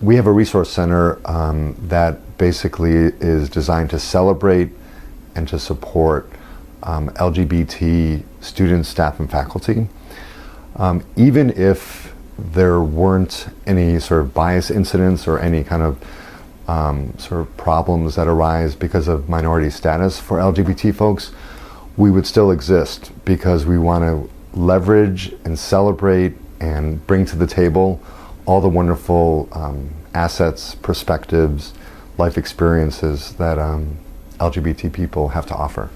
we have a resource center that basically is designed to celebrate and to support LGBT students, staff, and faculty. Even if there weren't any sort of bias incidents or any kind of sort of problems that arise because of minority status for LGBT folks, we would still exist because we want to leverage and celebrate and bring to the table all the wonderful assets, perspectives, life experiences that LGBT people have to offer.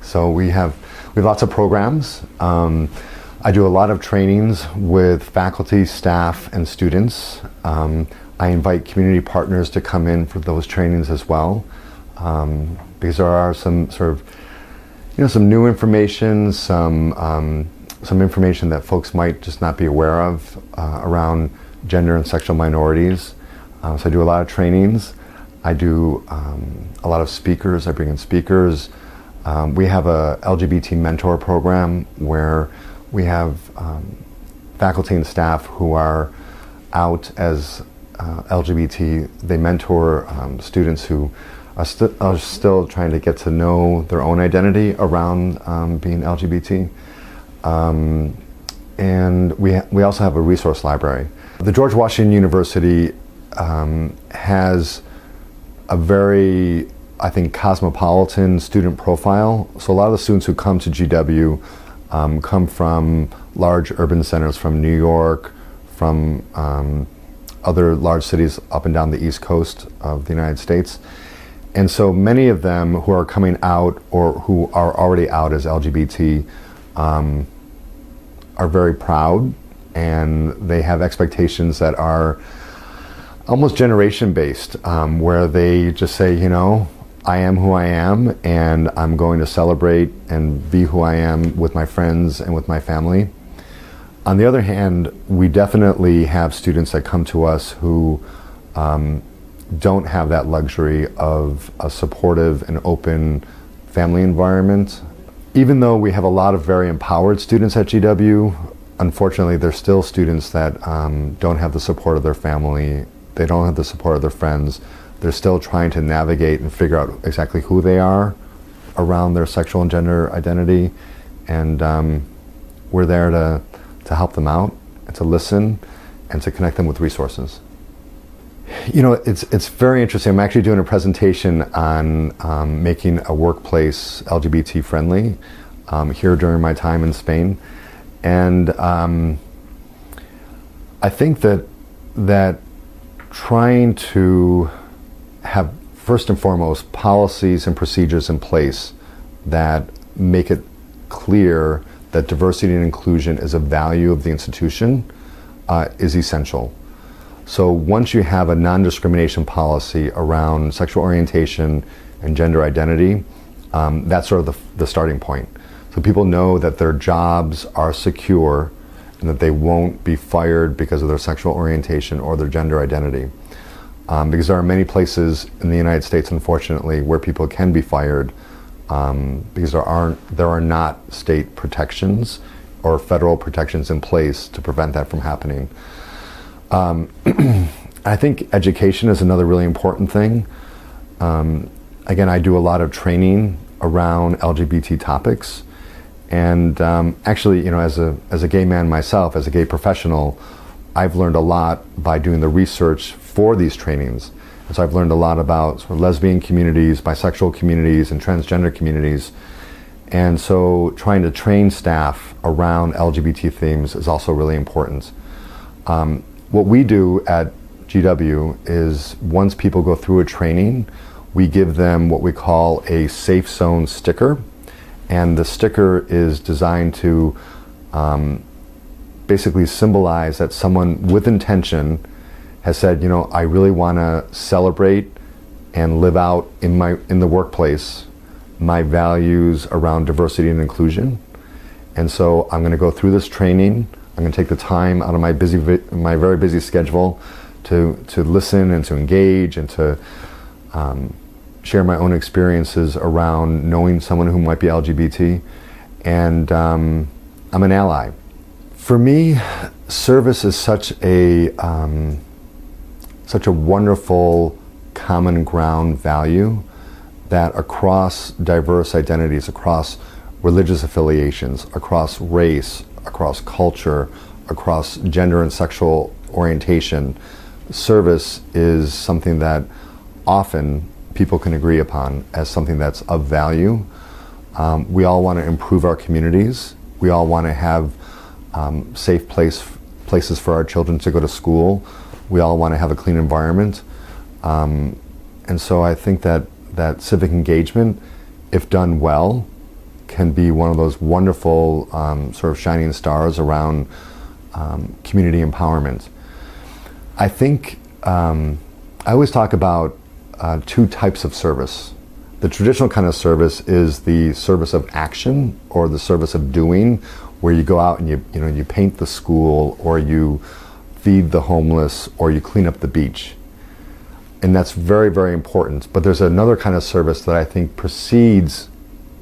So we have lots of programs. I do a lot of trainings with faculty, staff, and students. I invite community partners to come in for those trainings as well, because there are some sort of, some new information, some information that folks might just not be aware of around gender and sexual minorities. So I do a lot of trainings. I do a lot of speakers. I bring in speakers. We have a LGBT mentor program where we have faculty and staff who are out as LGBT. They mentor students who are still trying to get to know their own identity around being LGBT. And we also have a resource library. The George Washington University has a very, I think, cosmopolitan student profile. So a lot of the students who come to GW come from large urban centers, from New York, from other large cities up and down the East Coast of the United States. And so many of them who are coming out or who are already out as LGBT are very proud, and they have expectations that are almost generation-based, where they just say, I am who I am, and I'm going to celebrate and be who I am with my friends and with my family. On the other hand, we definitely have students that come to us who don't have that luxury of a supportive and open family environment. Even though we have a lot of very empowered students at GW, unfortunately there's still students that don't have the support of their family, they don't have the support of their friends. They're still trying to navigate and figure out exactly who they are around their sexual and gender identity, and we're there to help them out and to listen and to connect them with resources. It's very interesting. I'm actually doing a presentation on making a workplace LGBT friendly here during my time in Spain, and I think that trying to have, first and foremost, policies and procedures in place that make it clear that diversity and inclusion is a value of the institution is essential. So once you have a non-discrimination policy around sexual orientation and gender identity, that's sort of the starting point. So people know that their jobs are secure and that they won't be fired because of their sexual orientation or their gender identity. Because there are many places in the United States, unfortunately, where people can be fired because there are not state protections or federal protections in place to prevent that from happening. I think education is another really important thing. Again, I do a lot of training around LGBT topics, and actually, as a gay man myself, as a gay professional, I've learned a lot by doing the research for these trainings. And so I've learned a lot about sort of lesbian communities, bisexual communities, and transgender communities. And so trying to train staff around LGBT themes is also really important. What we do at GW is once people go through a training, we give them what we call a safe zone sticker. And the sticker is designed to basically symbolize that someone with intention has said, I really want to celebrate and live out in the workplace my values around diversity and inclusion. And so I'm going to go through this training. I'm going to take the time out of my very busy schedule to listen and to engage and to share my own experiences around knowing someone who might be LGBT. And I'm an ally. For me, service is such such a wonderful common ground value that across diverse identities, across religious affiliations, across race, across culture, across gender and sexual orientation, service is something that often people can agree upon as something that's of value. We all want to improve our communities. We all want to have safe places for our children to go to school. We all want to have a clean environment. And so I think that civic engagement, if done well, can be one of those wonderful sort of shining stars around community empowerment. I think I always talk about two types of service. The traditional kind of service is the service of action or the service of doing, where you go out and you paint the school, or you feed the homeless, or you clean up the beach. And that's very, very important. But there's another kind of service that I think precedes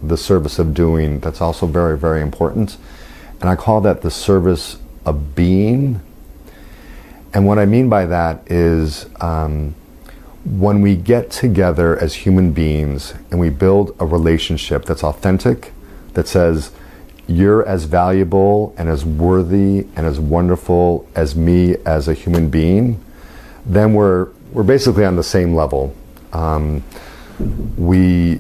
the service of doing that's also very, very important. And I call that the service of being. And what I mean by that is when we get together as human beings and we build a relationship that's authentic, that says, you're as valuable and as worthy and as wonderful as me as a human being, then we're basically on the same level. We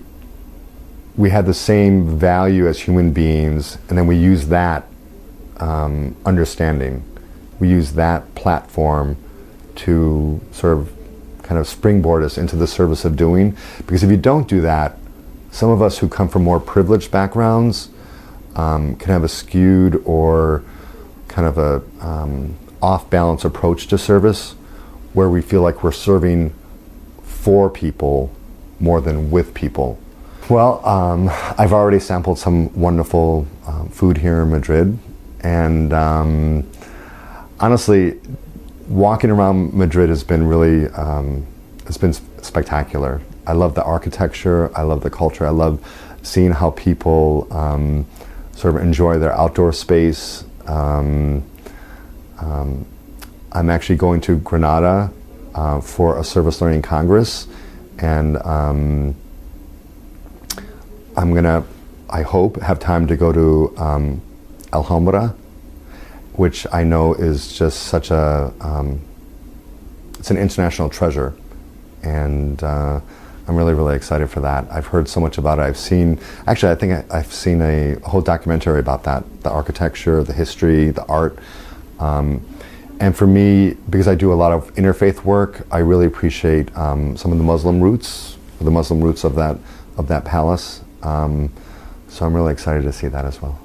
had the same value as human beings, and then we use that understanding. We use that platform to sort of kind of springboard us into the service of doing. Because if you don't do that, some of us who come from more privileged backgrounds can have a skewed or kind of a off-balance approach to service, where we feel like we're serving for people more than with people. Well, I've already sampled some wonderful food here in Madrid, and honestly, walking around Madrid has been really, it's been spectacular. I love the architecture, I love the culture, I love seeing how people sort of enjoy their outdoor space. I'm actually going to Granada for a service learning congress, and I'm gonna, I hope, have time to go to Alhambra, which I know is just such a, it's an international treasure, and I'm really, really excited for that. I've heard so much about it. I've seen, actually I think I've seen a whole documentary about that, the architecture, the history, the art. And for me, because I do a lot of interfaith work, I really appreciate some of the Muslim roots of that palace. So I'm really excited to see that as well.